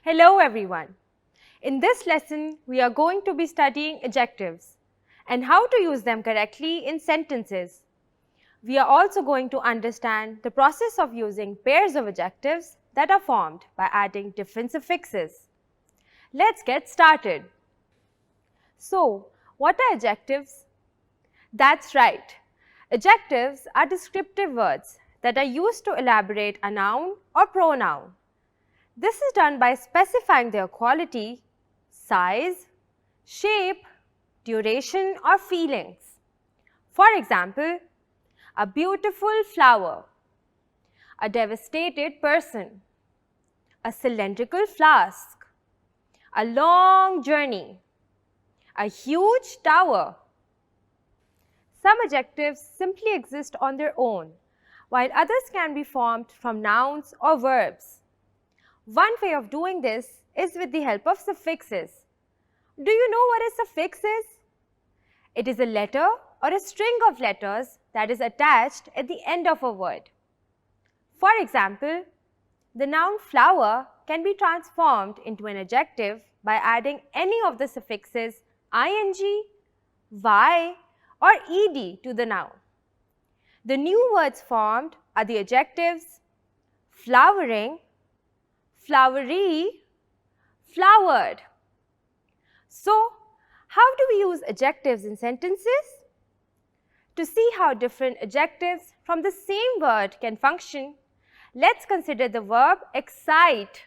Hello everyone. In this lesson, we are going to be studying adjectives and how to use them correctly in sentences. We are also going to understand the process of using pairs of adjectives that are formed by adding different suffixes. Let's get started. So, what are adjectives? That's right. Adjectives are descriptive words that are used to elaborate a noun or pronoun. This is done by specifying their quality, size, shape, duration or feelings. For example, a beautiful flower, a devastated person, a cylindrical flask, a long journey, a huge tower. Some adjectives simply exist on their own, while others can be formed from nouns or verbs. One way of doing this is with the help of suffixes. Do you know what a suffix is? It is a letter or a string of letters that is attached at the end of a word. For example, the noun flower can be transformed into an adjective by adding any of the suffixes ing, y, or ed to the noun. The new words formed are the adjectives flowering, flowery, flowered. So, how do we use adjectives in sentences? To see how different adjectives from the same word can function, let's consider the verb excite.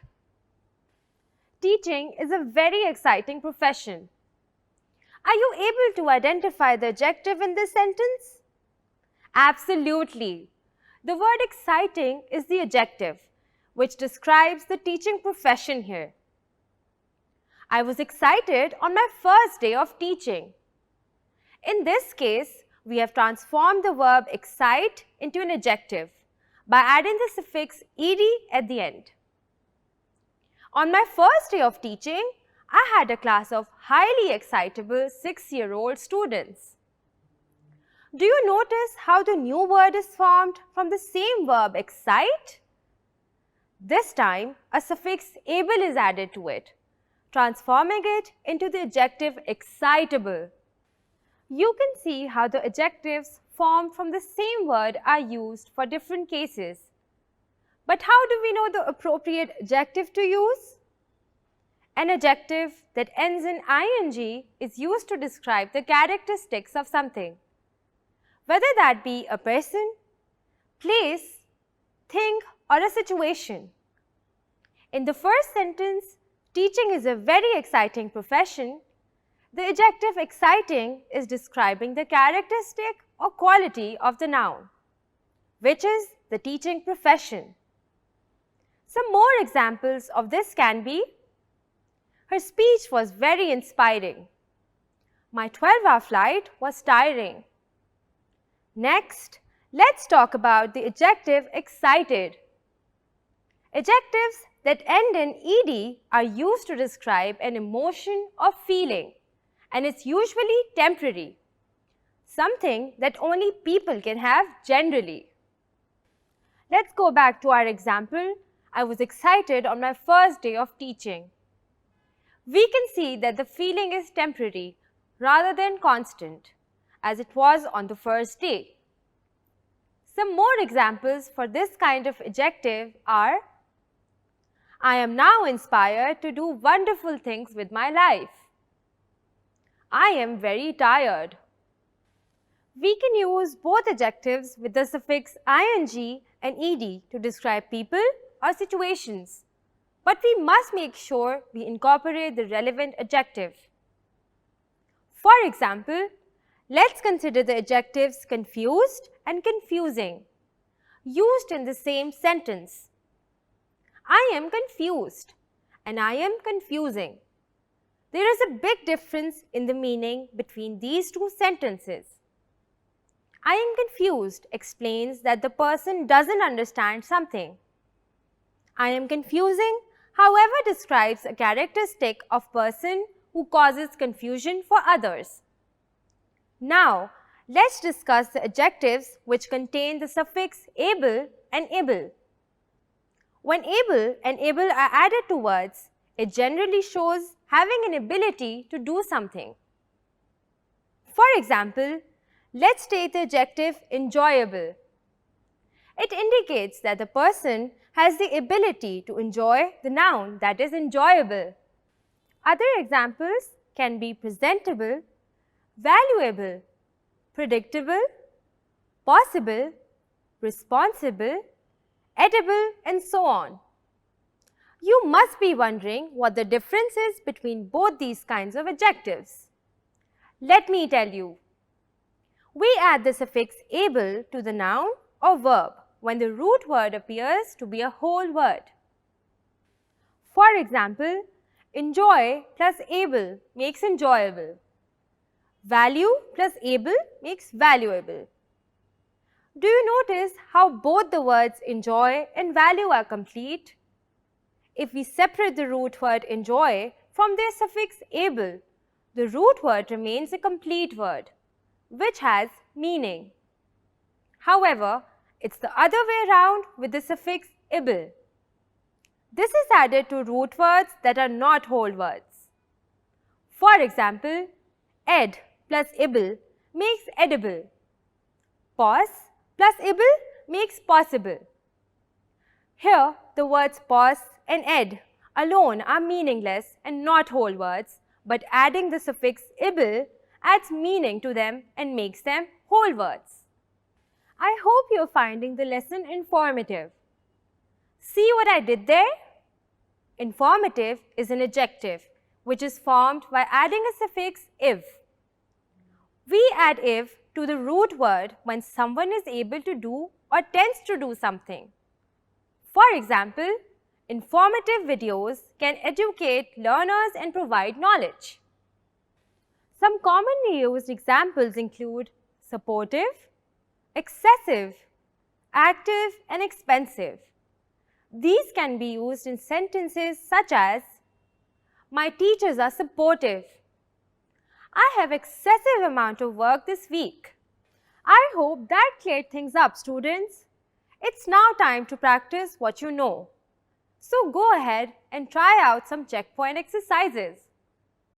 Teaching is a very exciting profession. Are you able to identify the adjective in this sentence? Absolutely. The word exciting is the adjective, which describes the teaching profession here. I was excited on my first day of teaching. In this case, we have transformed the verb excite into an adjective by adding the suffix ed at the end. On my first day of teaching, I had a class of highly excitable 6-year-old students. Do you notice how the new word is formed from the same verb excite? This time, a suffix able is added to it, transforming it into the adjective excitable. You can see how the adjectives formed from the same word are used for different cases. But how do we know the appropriate adjective to use? An adjective that ends in ing is used to describe the characteristics of something, whether that be a person, place, thing, or a situation. In the first sentence, teaching is a very exciting profession. The adjective exciting is describing the characteristic or quality of the noun, which is the teaching profession. Some more examples of this can be: her speech was very inspiring. My 12-hour flight was tiring. Next, let's talk about the adjective excited. Adjectives that end in ed are used to describe an emotion or feeling, and it's usually temporary, something that only people can have generally. Let's go back to our example. I was excited on my first day of teaching. We can see that the feeling is temporary rather than constant, as it was on the first day. Some more examples for this kind of adjective are: I am now inspired to do wonderful things with my life. I am very tired. We can use both adjectives with the suffix ing and ed to describe people or situations, but we must make sure we incorporate the relevant adjective. For example, let's consider the adjectives confused and confusing, used in the same sentence. I am confused and I am confusing. There is a big difference in the meaning between these two sentences. I am confused explains that the person doesn't understand something. I am confusing, however, describes a characteristic of person who causes confusion for others. Now, let's discuss the adjectives which contain the suffix able and ible. When able and ible are added to words, It generally shows having an ability to do something. For example, let's take the adjective enjoyable. It indicates that the person has the ability to enjoy the noun that is enjoyable. Other examples can be presentable, valuable, predictable, possible, responsible, edible, and so on. You must be wondering what the difference is between both these kinds of adjectives. Let me tell you. We add the suffix able to the noun or verb when the root word appears to be a whole word. For example, enjoy plus able makes enjoyable. Value plus able makes valuable. Do you notice how both the words enjoy and value are complete? If we separate the root word enjoy from their suffix able, the root word remains a complete word, which has meaning. However, it's the other way around with the suffix ible. This is added to root words that are not whole words. For example, ed plus ible makes edible. Pos plus ible makes possible. Here, the words pos and ed alone are meaningless and not whole words, but adding the suffix ible adds meaning to them and makes them whole words. I hope you're finding the lesson informative. See what I did there? Informative is an adjective which is formed by adding a suffix if. We add if to the root word when someone is able to do or tends to do something. For example, informative videos can educate learners and provide knowledge. Some commonly used examples include supportive, excessive, active, and expensive. These can be used in sentences such as, my teachers are supportive. I have excessive amount of work this week. I hope that cleared things up, students. It's now time to practice what you know. So go ahead and try out some checkpoint exercises.